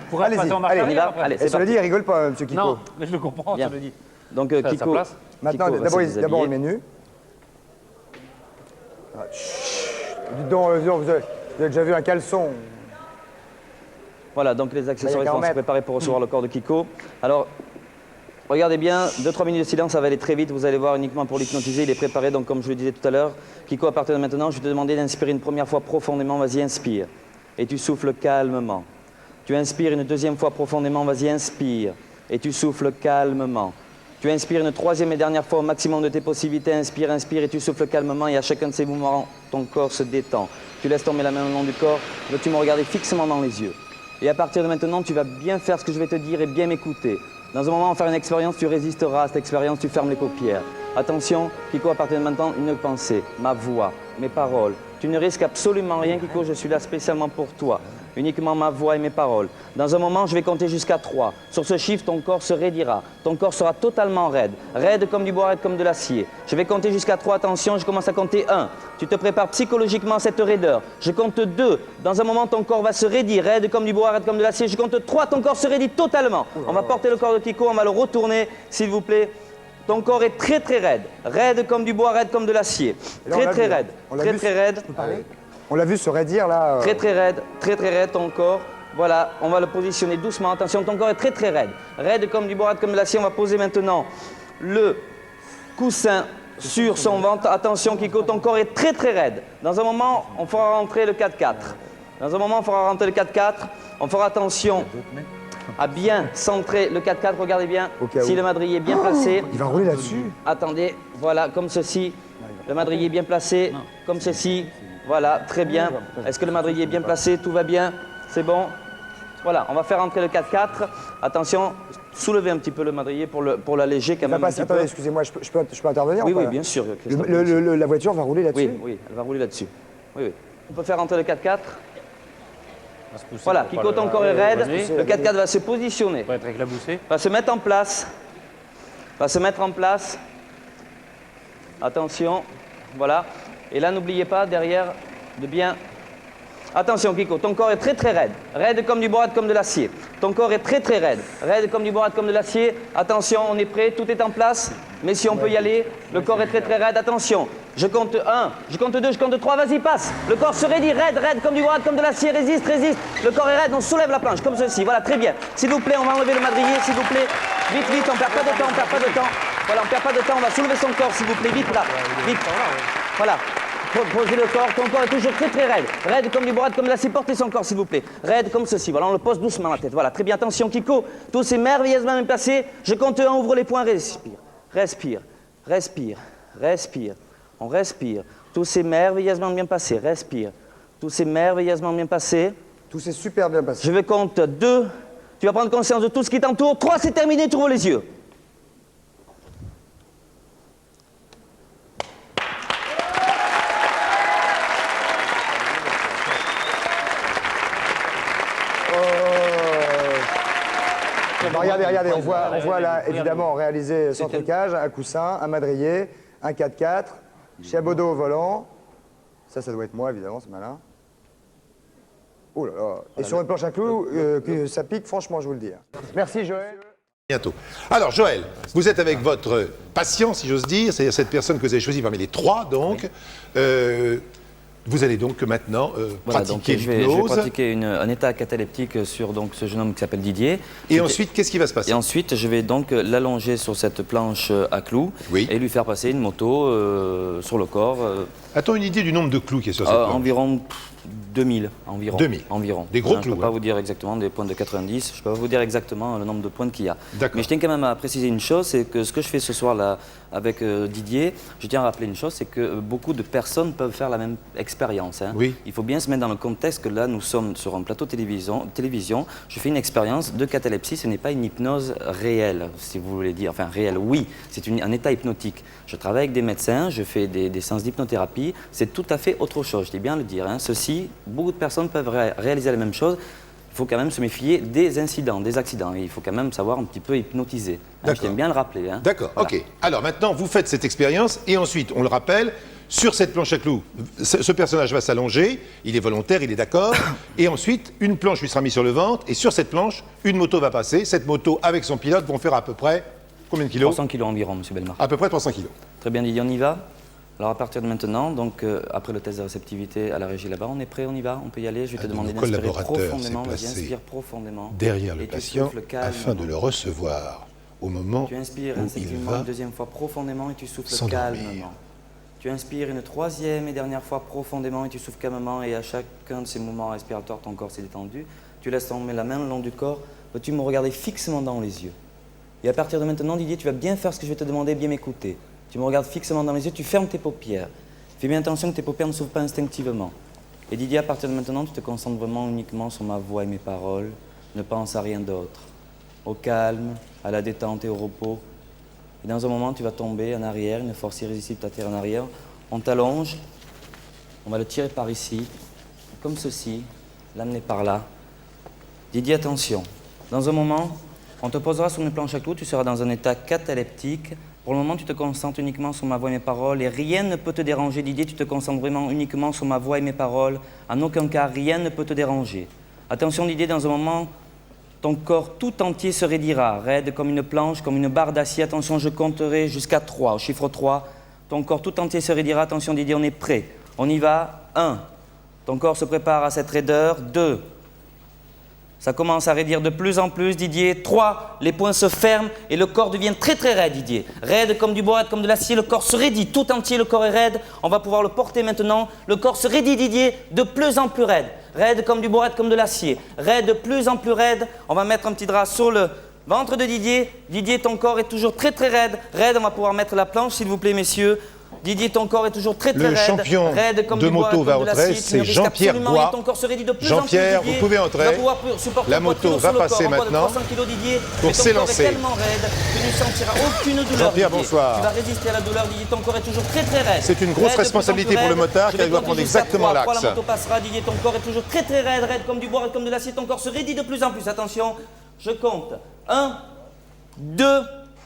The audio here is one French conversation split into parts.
pourrait passer en marche allez, arrière après. Allez, et cela dit, il rigole pas, monsieur Kiko. Non, mais je le comprends, je le dis. Donc, Ça, sa Kiko, place. maintenant, Kiko va se d'abord, déshabiller. on le met nu. Ah, chut. Dites donc, vous avez déjà vu un caleçon. Voilà, donc les accessoires vont se mettre. préparer pour recevoir le corps de Kiko. Alors, regardez bien, 2-3 minutes de silence, ça va aller très vite. Vous allez voir uniquement pour l'hypnotiser. Il est préparé, donc comme je le disais tout à l'heure. Kiko, à partir de maintenant, je vais te demander d'inspirer une première fois profondément. Vas-y, inspire. Et tu souffles calmement. Tu inspires une deuxième fois profondément. Vas-y, inspire. Et tu souffles calmement. Tu inspires une troisième et dernière fois au maximum de tes possibilités. Inspire, inspire et tu souffles calmement. Et à chacun de ces mouvements, ton corps se détend. Tu laisses tomber la main le long du corps. Tu me regarder fixement dans les yeux. Et à partir de maintenant, tu vas bien faire ce que je vais te dire et bien m'écouter. Dans un moment, on va faire une expérience, tu résisteras à cette expérience, tu fermes les paupières. Attention, Kiko, à partir de maintenant, une pensée, ma voix, mes paroles. Tu ne risques absolument rien, Kiko, je suis là spécialement pour toi. Uniquement ma voix et mes paroles. Dans un moment, je vais compter jusqu'à 3. Sur ce chiffre, ton corps se raidira. Ton corps sera totalement raide. Raide comme du bois, raide comme de l'acier. Je vais compter jusqu'à 3. Attention, je commence à compter 1. Tu te prépares psychologiquement à cette raideur. Je compte 2. Dans un moment, ton corps va se raidir. Raide comme du bois, raide comme de l'acier. Je compte 3. Ton corps se raidit totalement. On va porter le corps de Kiko. On va le retourner, s'il vous plaît. Ton corps est très très raide. Raide comme du bois, raide comme de l'acier. Très très raide. Très très raide. On l'a vu se raidir là. Très très raide ton corps. Voilà, on va le positionner doucement. Attention, ton corps est très très raide. Raide comme du bois, raide comme de l'acier. On va poser maintenant le coussin sur son ventre. Attention Kiko, ton corps est très très raide. Dans un moment, on fera rentrer le 4-4. Dans un moment, on fera rentrer le 4-4. On fera attention à bien centrer le 4-4. Regardez bien si le madrier est bien placé. Il va rouler là-dessus. Attendez, voilà, comme ceci. Le madrier est bien placé, comme ceci. Voilà, très bien. Est-ce que le madrier est bien placé? Tout va bien? C'est bon? Voilà, on va faire entrer le 4-4. Attention, soulevez un petit peu le madrier pour l'alléger quand même. Attendez, excusez-moi, je peux intervenir? Oui, oui, bien sûr. La voiture va rouler là-dessus? Oui, oui, elle va rouler là-dessus. Oui, oui. On peut faire entrer le 4-4. Voilà, Kiko, ton corps est raide. Le 4-4 va se positionner. Va être éclaboussé. Va se mettre en place. Va se mettre en place. Attention, voilà. Et là, n'oubliez pas, derrière, de bien... Attention, Kiko, ton corps est très, très raide. Raide comme du bois, raide comme de l'acier. Ton corps est très, très raide. Raide comme du bois, raide comme de l'acier. Attention, on est prêt, tout est en place. Mais si on peut y aller, le corps est très, très raide. Attention, je compte 1, je compte 2, je compte 3, vas-y, passe. Le corps se raidit, raide, raide comme du bois, raide comme de l'acier. Résiste, résiste. Le corps est raide, on soulève la planche, comme ceci. Voilà, très bien. S'il vous plaît, on va enlever le madrier, s'il vous plaît. Vite, vite, on ne perd pas de temps, on ne perd pas de temps. Voilà, on ne perd pas de temps, on va soulever son corps, s'il vous plaît. Vite, là. Vite. Voilà. Posez le corps, ton corps est toujours très très raide. Raide comme du bois, raide comme de l'acier, portez son corps s'il vous plaît. Raide comme ceci, voilà, on le pose doucement à la tête. Voilà, très bien, attention Kiko, tous ces merveilleusement bien placés. Je compte 1, ouvre les poings, respire. Respire, respire, respire. On respire. Tous ces merveilleusement bien passés, respire. Tous ces merveilleusement bien passés. Tout s'est super bien passé. Je vais compte 2, tu vas prendre conscience de tout ce qui t'entoure. 3, c'est terminé, tu ouvres les yeux. Regardez, on voit là, évidemment, réaliser sans trucage, un coussin, un madrier, un 4x4, Chiabodo au volant. Ça doit être moi, évidemment, c'est malin. Oh là là. Et sur une planche à clous, que ça pique, franchement, je vous le dis. Merci, Joël. Bientôt. Alors, Joël, vous êtes avec votre patient, si j'ose dire, c'est-à-dire cette personne que vous avez choisie parmi les 3, donc. Vous allez donc maintenant voilà, pratiquer donc, je vais pratiquer un état cataleptique sur donc, ce jeune homme qui s'appelle Didier. Et ensuite, qu'est-ce qui va se passer? Et ensuite, je vais donc l'allonger sur cette planche à clous et lui faire passer une moto sur le corps. A-t-on une idée du nombre de clous qui est sur cette planche? Environ 2000. Environ. 2000. Environ. Des gros Je clous. ne peux pas vous dire exactement des points de 90. Je ne peux pas vous dire exactement le nombre de points qu'il y a. Mais je tiens quand même à préciser une chose, c'est que ce que je fais ce soir là avec Didier, je tiens à rappeler une chose, c'est que beaucoup de personnes peuvent faire la même expérience. Hein. Oui. Il faut bien se mettre dans le contexte que là, nous sommes sur un plateau télévision. Je fais une expérience de catalepsie. Ce n'est pas une hypnose réelle, si vous voulez dire. Enfin, réelle, oui. C'est un état hypnotique. Je travaille avec des médecins, je fais des séances d'hypnothérapie. C'est tout à fait autre chose, je dis bien le dire. Hein. Ceci, beaucoup de personnes peuvent réaliser la même chose. Il faut quand même se méfier des incidents, des accidents. Il faut quand même savoir un petit peu hypnotiser. Hein, je tiens bien à le rappeler. Hein. D'accord, voilà. Ok. Alors maintenant, vous faites cette expérience et ensuite, on le rappelle, Sur cette planche à clous, ce personnage va s'allonger, il est volontaire, il est d'accord, et ensuite, une planche lui sera mise sur le ventre, et sur cette planche, une moto va passer. Cette moto, avec son pilote, vont faire à peu près, combien de kilos? 300 kilos environ, monsieur Bellemare. À peu près 300 kilos. Très bien, Didier, on y va. Alors, à partir de maintenant, donc, après le test de réceptivité à la régie là-bas, on est prêt, on y va, on peut y aller. Je vais te demander d'inspirer profondément. Vas-y, inspire profondément. Derrière le et tu patient, souffles calmement. afin de le recevoir au moment Tu inspires où il instinctivement va une deuxième fois profondément et tu souffles s'endormir. calmement. Tu inspires une troisième et dernière fois profondément et tu souffles calmement et à chacun de ces mouvements respiratoires, ton corps s'est détendu. Tu laisses tomber la main le long du corps. Vas-tu me regarder fixement dans les yeux. Et à partir de maintenant, Didier, tu vas bien faire ce que je vais te demander, bien m'écouter. Tu me regardes fixement dans les yeux, tu fermes tes paupières. Fais bien attention que tes paupières ne s'ouvrent pas instinctivement. Et Didier, à partir de maintenant, tu te concentres vraiment uniquement sur ma voix et mes paroles. Ne pense à rien d'autre. Au calme, à la détente et au repos. Et dans un moment, tu vas tomber en arrière, une force irrésistible t'attire en arrière. On t'allonge, on va le tirer par ici, comme ceci, l'amener par là. Didier, attention. Dans un moment, on te posera sur une planche à clous, tu seras dans un état cataleptique. Pour le moment, tu te concentres uniquement sur ma voix et mes paroles et rien ne peut te déranger, Didier. Tu te concentres vraiment uniquement sur ma voix et mes paroles. En aucun cas, rien ne peut te déranger. Attention, Didier, dans un moment, ton corps tout entier se raidira, raide comme une planche, comme une barre d'acier. Attention, je compterai jusqu'à 3, au chiffre 3. Ton corps tout entier se raidira. Attention, Didier, on est prêt. On y va. 1. Ton corps se prépare à cette raideur. 2. Ça commence à raidir de plus en plus, Didier. 3, les poings se ferment et le corps devient très très raide, Didier. Raide comme du bois, raide comme de l'acier, le corps se raidit tout entier, le corps est raide. On va pouvoir le porter maintenant. Le corps se raidit, Didier, de plus en plus raide. Raide comme du bois, raide comme de l'acier. Raide de plus en plus raide. On va mettre un petit drap sur le ventre de Didier. Didier, ton corps est toujours très très raide. Raide, on va pouvoir mettre la planche, s'il vous plaît, messieurs. Didier, ton corps est toujours très très Le raide. champion raide comme de du bois, moto va comme de entrer, l'acier. Tu c'est ne risques Jean-Pierre absolument Bois. rien. Ton corps se raidit de plus en plus, Jean-Pierre, Didier. vous pouvez entrer. Tu vas pouvoir supporter La un poids moto toujours va sur le passer corps, un poids de maintenant 300 kg, Didier. pour Mais ton s'élancer. corps est tellement raide, tu ne sentiras aucune douleur. Jean-Pierre, Didier. bonsoir. Tu vas résister à la douleur, Didier. Ton corps est toujours très très raide. C'est une grosse Raide, de plus en responsabilité plus pour le raide. motard, Je car il vais doit compter prendre jusqu'à exactement 3. l'axe. La moto passera, Didier. Ton corps est toujours très très raide, raide comme du bois, raide comme de l'acier. Ton corps se raidit de plus en plus. Attention, je compte. 1, 2,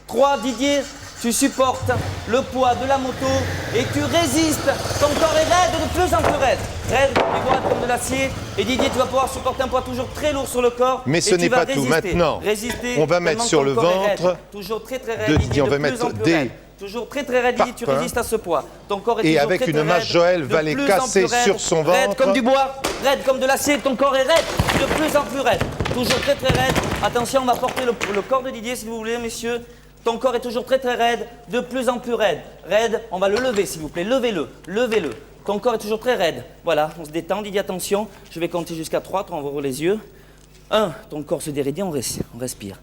3, Didier, tu supportes le poids de la moto et tu résistes. Ton corps est raide, de plus en plus raide. Raide comme du bois, comme de l'acier. Et Didier, tu vas pouvoir supporter un poids toujours très lourd sur le corps. Mais et ce tu n'est vas pas tout. résister. Maintenant, Résister on va tellement mettre que sur ton le corps est raide. ventre Toujours très très raide, de Didier, Didier, on va de plus mettre en plus des raide. Toujours très très raide, Didier, tu parpaings. résistes à ce poids. Ton corps est Et toujours avec très, une très main, raide, Joël va de les plus en casser plus raide, sur son raide ventre. comme du bois, raide comme de l'acier, ton corps est raide, de plus en plus raide. Toujours très très raide. Attention, on va porter le corps de Didier, si vous voulez, messieurs. Ton corps est toujours très très raide, de plus en plus raide. Raide, on va le lever, s'il vous plaît. Levez-le, levez-le. Ton corps est toujours très raide. Voilà, on se détend, Didier, attention. Je vais compter jusqu'à 3, on ouvre les yeux. 1, ton corps se déraidit, on respire.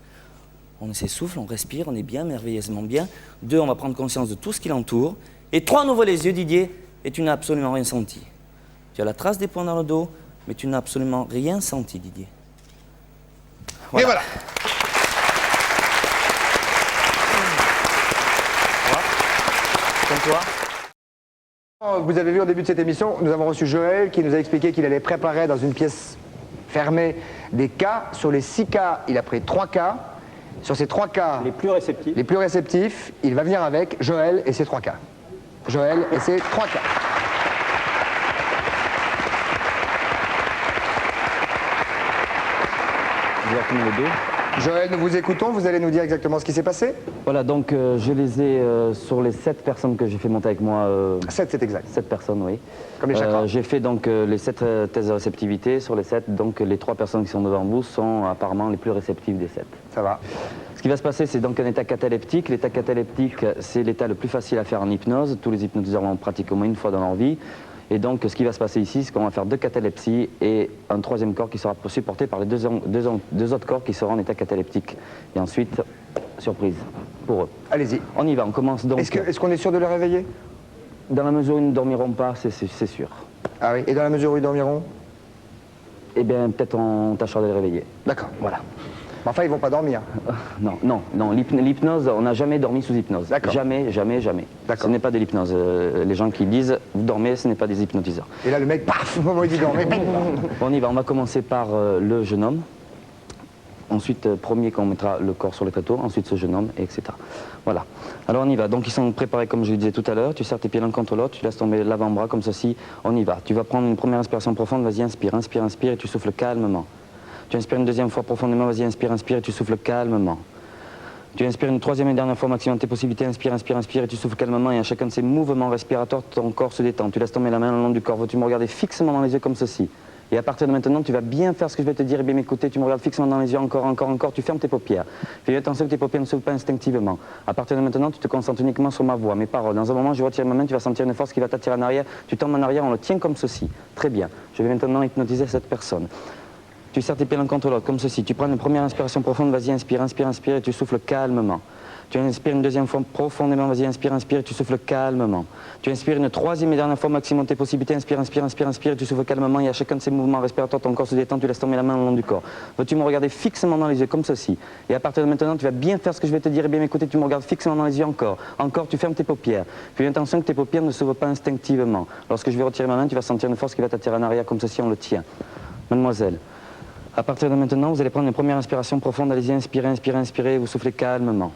On s'essouffle, on respire, on est bien, merveilleusement bien. 2, on va prendre conscience de tout ce qui l'entoure. Et 3, on ouvre les yeux, Didier, et tu n'as absolument rien senti. Tu as la trace des points dans le dos, mais tu n'as absolument rien senti, Didier. Et voilà. Comme toi. Vous avez vu au début de cette émission, nous avons reçu Joël qui nous a expliqué qu'il allait préparer dans une pièce fermée des cas. Sur les 6 cas, il a pris 3 cas. Sur ces 3 cas, les plus réceptifs, il va venir avec Joël et ses 3 cas. Joël et ses 3 cas. Exactement les deux. Joël, nous vous écoutons, vous allez nous dire exactement ce qui s'est passé. Voilà, donc je les ai sur les 7 personnes que j'ai fait monter avec moi. 7, c'est exact. 7 personnes, oui. Comme les chakras. J'ai fait donc les 7 tests de réceptivité. Sur les 7, donc les 3 personnes qui sont devant vous sont apparemment les plus réceptives des 7. Ça va. Ce qui va se passer, c'est donc un état cataleptique. L'état cataleptique, c'est l'état le plus facile à faire en hypnose. Tous les hypnotiseurs l'ont pratiqué au moins une fois dans leur vie. Et donc, ce qui va se passer ici, c'est qu'on va faire 2 catalepsies et un 3e corps qui sera supporté par les deux autres corps qui seront en état cataleptique. Et ensuite, surprise pour eux. Allez-y. On y va, on commence donc. Est-ce qu'on est sûr de les réveiller? Dans la mesure où ils ne dormiront pas, c'est sûr. Ah oui. Et dans la mesure où ils dormiront? Eh bien, peut-être on tâchera de les réveiller. D'accord. Voilà. Enfin, ils vont pas dormir. Non. L'hypnose, on n'a jamais dormi sous hypnose. D'accord. Jamais, jamais, jamais. D'accord. Ce n'est pas de l'hypnose. Les gens qui disent vous dormez, ce n'est pas des hypnotiseurs. Et là, le mec, paf, au moment où il dit dormir. On y va, on va commencer par le jeune homme. ensuite premier quand on mettra le corps sur le tréteau, ensuite ce jeune homme, etc. Voilà. Alors on y va. Donc ils sont préparés comme je le disais tout à l'heure. Tu serres tes pieds l'un contre l'autre, tu laisses tomber l'avant-bras comme ceci. On y va. Tu vas prendre une première inspiration profonde. Vas-y, inspire, inspire, inspire et tu souffles calmement. Tu inspires une deuxième fois profondément. Vas-y, inspire, inspire et tu souffles calmement. Tu inspires une troisième et dernière fois maximum de tes possibilités. Inspire, inspire, inspire et tu souffles calmement. Et à chacun de ces mouvements respiratoires, ton corps se détend. Tu laisses tomber la main le long du corps. Veux-tu me regarder fixement dans les yeux comme ceci? Et à partir de maintenant, tu vas bien faire ce que je vais te dire et bien m'écouter. Tu me regardes fixement dans les yeux, encore, encore, encore. Tu fermes tes paupières. Fais attention que tes paupières ne s'ouvrent pas instinctivement. À partir de maintenant, tu te concentres uniquement sur ma voix, mes paroles. Dans un moment, je retire ma main, tu vas sentir une force qui va t'attirer en arrière. Tu tombes en arrière, on le tient comme ceci. Très bien. Je vais maintenant hypnotiser cette personne. Tu serres tes pieds l'un contre l'autre, comme ceci. Tu prends une première inspiration profonde, vas-y, inspire, inspire, inspire, et tu souffles calmement. Tu inspires une deuxième fois profondément, vas-y, inspire, inspire, et tu souffles calmement. Tu inspires une troisième et dernière fois maximum de tes possibilités, inspire, inspire, inspire, inspire, et tu souffles calmement, et à chacun de ces mouvements respiratoires, ton corps se détend, tu laisses tomber la main le long du corps. Veux-tu me regarder fixement dans les yeux, comme ceci? Et à partir de maintenant, tu vas bien faire ce que je vais te dire et bien m'écouter, tu me regardes fixement dans les yeux encore. Encore, tu fermes tes paupières. Fais attention que tes paupières ne s'ouvrent pas instinctivement. Lorsque je vais retirer ma main, tu vas sentir une force qui va t'attirer en arrière, comme ceci, on le tient. Mademoiselle. À partir de maintenant, vous allez prendre une première inspiration profonde, allez-y, inspirez, inspirez, inspirez, et vous soufflez calmement.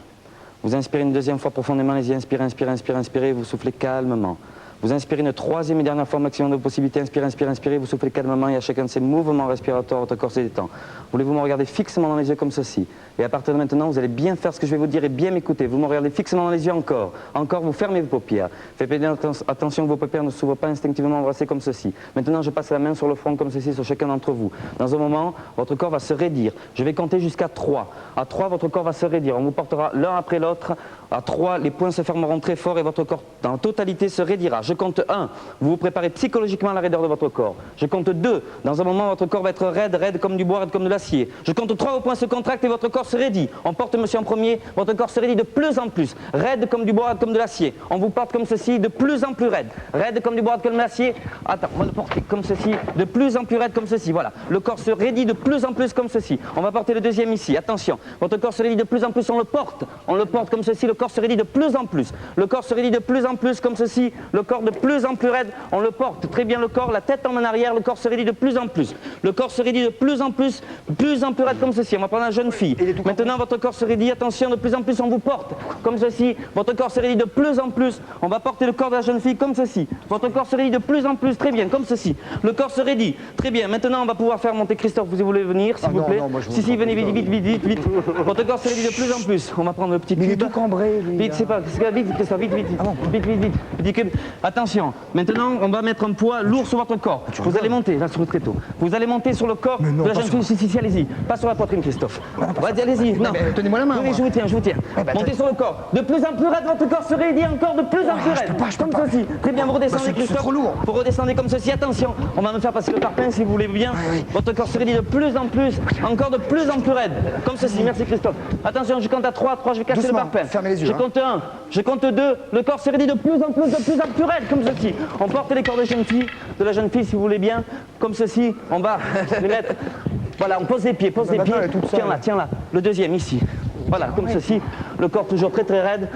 Vous inspirez une deuxième fois profondément, allez-y, inspirez, inspirez, inspirez, inspirez, et vous soufflez calmement. Vous inspirez une troisième et dernière fois maximum de possibilités, inspirez, inspirez, inspirez, vous soufflez calmement, et à chacun de ces mouvements respiratoires, votre corps se détend. Voulez-vous me regarder fixement dans les yeux comme ceci? Et à partir de maintenant, vous allez bien faire ce que je vais vous dire et bien m'écouter. Vous me regardez fixement dans les yeux encore. Encore, vous fermez vos paupières. Faites bien attention que vos paupières ne s'ouvrent pas instinctivement, embrassées comme ceci. Maintenant, je passe la main sur le front comme ceci, sur chacun d'entre vous. Dans un moment, votre corps va se raidir. Je vais compter jusqu'à 3. À 3, votre corps va se raidir. On vous portera l'un après l'autre. À 3, les poings se fermeront très fort et votre corps, dans la totalité, se raidira. Je compte 1. Vous vous préparez psychologiquement à la raideur de votre corps. Je compte 2. Dans un moment, votre corps va être raide, raide comme du bois, raide comme de l'acier. Je compte 3, vos poings se contractent et votre corps se raidit. On porte monsieur en premier, votre corps se raidit de plus en plus. Raide comme du bois, raide comme de l'acier. On vous porte comme ceci, de plus en plus raide. Raide comme du bois, raide comme de l'acier. Attends, on va le porter comme ceci, de plus en plus raide comme ceci. Voilà. Le corps se raidit de plus en plus comme ceci. On va porter le deuxième ici. Attention, votre corps se raidit de plus en plus, on le porte. On le porte comme ceci, le corps se raidit de plus en plus. Le corps se raidit de plus en plus comme ceci. Le corps de plus en plus raide, on le porte. Très bien le corps, la tête en arrière, le corps se raidit de plus en plus. Le corps se raidit de plus en plus raide comme ceci. On va prendre la jeune fille. Maintenant, votre corps se raidit, attention, de plus en plus, on vous porte comme ceci. Votre corps se raidit de plus en plus. On va porter le corps de la jeune fille comme ceci. Votre corps se raidit de plus en plus, très bien, comme ceci. Le corps se raidit, très bien. Maintenant, on va pouvoir faire monter Christophe. Vous voulez venir, s'il vous plaît? Si, venez vite, vite, vite, vite, vite. Votre corps se raidit de plus en plus. On va prendre le petit cube. Il est tout cambré, lui. Vite, c'est pas, vite, Christophe, vite, vite, vite, vite, vite. Petit cube. Attention. Maintenant, on va mettre un poids lourd sur votre corps. Vous allez monter là sur le tréteau. Vous allez monter sur le corps de la jeune fille. Si, allez-y. Pas sur la poitrine, Christophe. Allez-y. Non. Tenez-moi la main. Oui, je vous tiens, je vous tiens. Montez sur le corps. De plus en plus raide, votre corps se raidit encore de plus en plus raide. Comme ceci. Très bien, vous redescendez, Christophe. C'est trop lourd. Vous redescendez comme ceci. Attention, on va me faire passer le parpaing si vous voulez bien. Votre corps se raidit de plus en plus, encore de plus en plus raide. Comme ceci. Merci, Christophe. Attention, je compte à 3, je vais casser le parpaing. Fermez les yeux. Je compte 1, je compte 2. Le corps se raidit de plus en plus raide, comme ceci. On porte les corps de la jeune fille, si vous voulez bien, comme ceci. On va les mettre. Voilà, on pose les pieds, Tiens là. Le deuxième ici. Voilà, comme ceci. Le corps toujours très raide,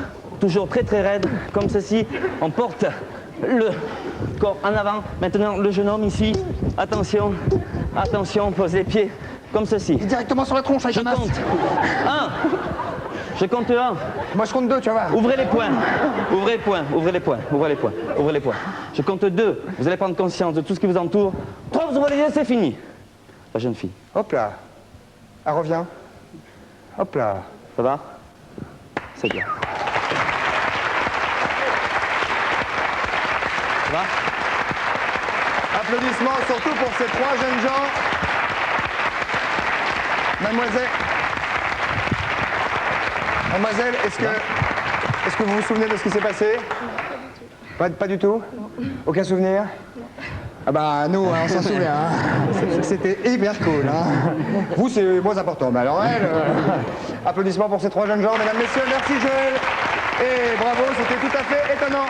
comme ceci. On porte le corps en avant. Maintenant, le jeune homme ici. Attention, on pose les pieds, comme ceci. Directement sur la tronche, avec Je compte 1. Je compte 1. Moi, je compte 2, tu vois. Ouvrez les poings. Ouvrez les poings. Je compte 2. Vous allez prendre conscience de tout ce qui vous entoure. 3, vous ouvrez les yeux, c'est fini. La jeune fille. Hop là. Elle revient. Hop là. Ça va? C'est bien. Ça va? Applaudissements surtout pour ces 3 jeunes gens. Mademoiselle, est-ce que vous vous souvenez de ce qui s'est passé? Pas du tout? Aucun souvenir? Ah bah nous, on s'en souvient. C'était hyper cool. Vous, c'est moins important. Mais alors elle, applaudissements pour ces 3 jeunes gens, mesdames, messieurs. Merci Joël. Et bravo, c'était tout à fait étonnant.